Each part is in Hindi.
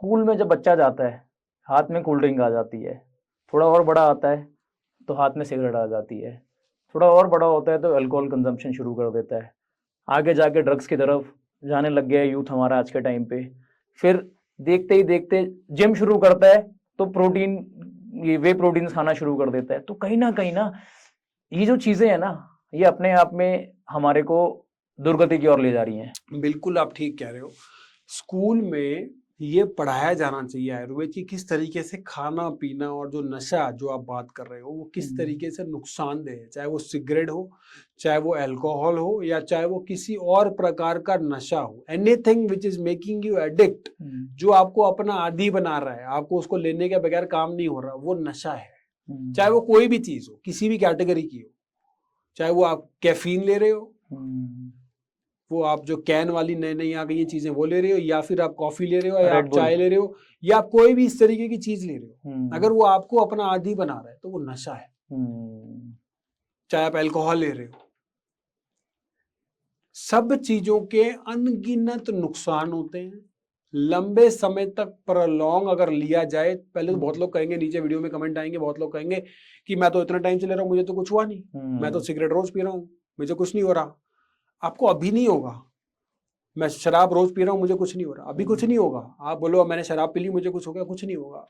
स्कूल में जब बच्चा जाता है, हाथ में कोल्ड ड्रिंक आ जाती है, थोड़ा और बड़ा आता है तो हाथ में सिगरेट आ जाती है, थोड़ा और बड़ा होता है तो अल्कोहल कंजम्पशन शुरू कर देता है, आगे जाके ड्रग्स की तरफ जाने लग गया है यूथ हमारा आज के टाइम पे। फिर देखते ही देखते जिम शुरू करता है तो प्रोटीन, ये वे प्रोटीन्स खाना शुरू कर देता है। तो कहीं ना ये जो चीज़ें हैं ना, ये अपने आप में हमारे को दुर्गति की ओर ले जा रही हैं। बिल्कुल आप ठीक कह रहे हो। स्कूल में ये पढ़ाया जाना चाहिए आयुर्वेद की किस तरीके से खाना पीना और जो नशा जो आप बात कर रहे हो वो किस तरीके से नुकसानदेह है, चाहे वो सिगरेट हो, चाहे वो अल्कोहल हो, या चाहे वो किसी और प्रकार का नशा हो। Anything which is making you addict, जो आपको अपना आदी बना रहा है, आपको उसको लेने के बगैर काम नहीं हो रहा, वो नशा है। चाहे वो कोई भी चीज हो, किसी भी कैटेगरी की हो, चाहे वो आप कैफीन ले रहे हो, वो आप जो कैन वाली नई नई आ गई चीजें वो ले रहे हो, या फिर आप कॉफी ले रहे हो, या आप चाय ले रहे हो, या आप कोई भी इस तरीके की चीज ले रहे हो, अगर वो आपको अपना आदी बना रहा है तो वो नशा है। चाहे आप अल्कोहल ले रहे हो, सब चीजों के अनगिनत नुकसान होते हैं। लंबे समय तक प्रलॉन्ग अगर लिया जाए, पहले तो बहुत लोग कहेंगे, नीचे वीडियो में कमेंट आएंगे, बहुत लोग कहेंगे कि मैं तो इतना टाइम से ले रहा हूँ, मुझे तो कुछ हुआ नहीं, मैं तो सिगरेट रोज पी रहा हूँ, मुझे कुछ नहीं हो रहा। आपको अभी नहीं होगा। मैं शराब रोज पी रहा हूँ, मुझे कुछ नहीं हो रहा, अभी कुछ नहीं होगा। आप बोलो मैंने शराब पी ली, मुझे कुछ हो गया, कुछ नहीं होगा।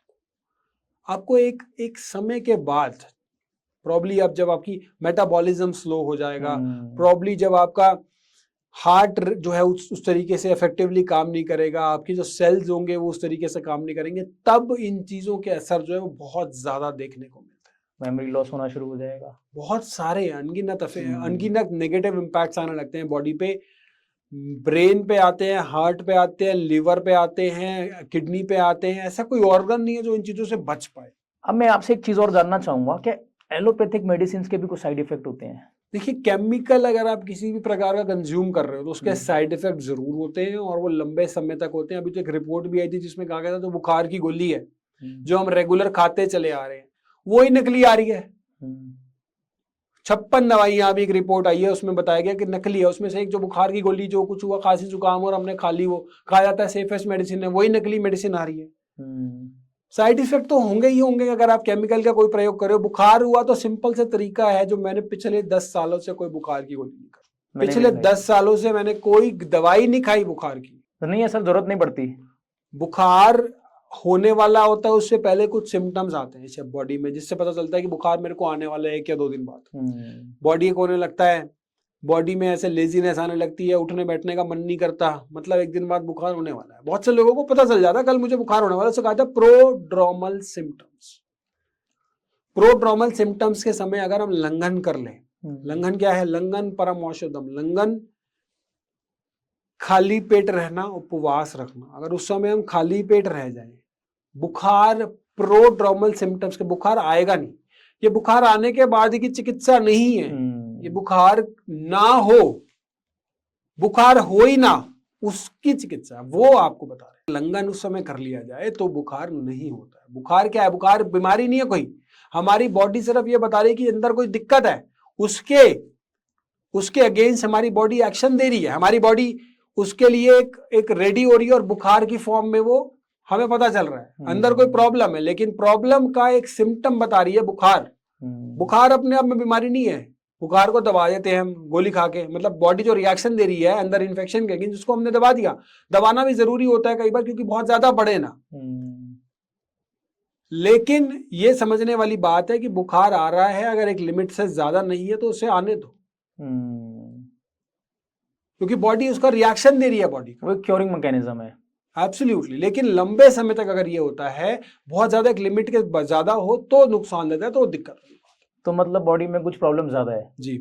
आपको एक समय के बाद प्रॉब्ली अब जब आपकी मेटाबॉलिज्म स्लो हो जाएगा, प्रॉब्ली जब आपका हार्ट जो है उस तरीके से इफेक्टिवली काम नहीं करेगा, आपकी जो सेल्स होंगे वो उस तरीके से काम नहीं करेंगे, तब इन चीजों के असर जो है वो बहुत ज्यादा देखने को मिलता है। मेमोरी लॉस होना शुरू हो जाएगा, बहुत सारे अनगिनत नेगेटिव इम्पैक्ट्स आने लगते हैं बॉडी पे। ब्रेन पे आते हैं, हार्ट पे आते हैं, लिवर पे आते हैं, किडनी पे आते हैं। ऐसा कोई ऑर्गन नहीं है जो इन चीजों से बच पाए। अब मैं आपसे एक चीज और जानना चाहूंगा कि एलोपैथिक मेडिसिन के भी कुछ साइड इफेक्ट होते हैं? देखिए, केमिकल अगर आप किसी भी प्रकार का कंज्यूम कर रहे हो तो उसके साइड इफेक्ट जरूर होते हैं, और वो लंबे समय तक होते हैं। अभी तो एक रिपोर्ट भी आई थी जिसमें कहा गया था जो बुखार की गोली है जो हम रेगुलर खाते चले आ रहे हैं वो ही नकली आ रही है। 56 दवाइयां, अभी एक रिपोर्ट आई है उसमें बताया गया कि नकली है। उसमें से एक जो बुखार की गोली, जो कुछ हुआ खांसी जुकाम और हमने खा ली, वो कहा जाता है सेफेस्ट मेडिसिन है, वही नकली मेडिसिन आ रही है। साइड इफेक्ट तो होंगे ही होंगे अगर आप केमिकल का कोई प्रयोग करो। बुखार हुआ तो सिंपल से तरीका है, जो मैंने पिछले 10 सालों से कोई बुखार की गोली नहीं खाई, पिछले 10 सालों से मैंने कोई दवाई नहीं खाई बुखार की। तो नहीं है सर, जरूरत नहीं पड़ती। बुखार होने वाला होता है उससे पहले कुछ सिम्टम्स आते हैं बॉडी में, जिससे पता चलता है कि बुखार मेरे को आने वाला है 1 या 2 दिन बाद। बॉडी को होने लगता है, बॉडी में ऐसे लेजीनेस आने लगती है, उठने बैठने का मन नहीं करता, मतलब 1 दिन बाद बुखार होने वाला है। बहुत से लोगों को पता चल जाता है कल मुझे बुखार होने वाला है, उसे कहा था प्रोड्रोमल सिम्टम्स। प्रोड्रोमल सिम्टम्स के समय अगर हम लंघन कर लें, लंघन क्या है? लंघन परम औषधम। लंघन खाली पेट रहना, उपवास रखना। अगर उस समय हम खाली पेट रह जाएं, बुखार प्रोड्रोमल सिम्टम्स के, बुखार आएगा नहीं। ये बुखार आने के बाद की चिकित्सा नहीं है, ये बुखार ना हो, बुखार हो ही ना, उसकी चिकित्सा वो आपको बता रहे हैं। लंघन उस समय कर लिया जाए तो बुखार नहीं होता है। बुखार क्या है? बुखार बीमारी नहीं है कोई, हमारी बॉडी सिर्फ ये बता रही है कि अंदर कोई दिक्कत है, उसके अगेंस्ट हमारी बॉडी एक्शन दे रही है। हमारी बॉडी उसके लिए एक रेडी हो रही है, और बुखार की फॉर्म में वो हमें पता चल रहा है अंदर कोई प्रॉब्लम है, लेकिन प्रॉब्लम का एक सिम्टम बता रही है बुखार। बुखार अपने आप में बीमारी नहीं है। बुखार को दबा देते हैं हम गोली खा के, मतलब बॉडी जो रिएक्शन दे रही है अंदर इन्फेक्शन के अगेंस्ट, जिसको हमने दबा दिया। दबाना भी जरूरी होता है कई बार, क्योंकि बहुत ज्यादा बढ़े ना। लेकिन ये समझने वाली बात है कि बुखार आ रहा है, अगर एक लिमिट से ज्यादा नहीं है तो उसे आने दो, क्योंकि बॉडी उसका रिएक्शन दे रही है, बॉडी का वो क्योरिंग मैकेनिज्म है। एब्सोल्युटली। लेकिन लंबे समय तक अगर ये होता है, बहुत ज्यादा एक लिमिट के ज्यादा हो तो नुकसान देता है, तो दिक्कत है। तो मतलब बॉडी में कुछ प्रॉब्लम ज्यादा है जी।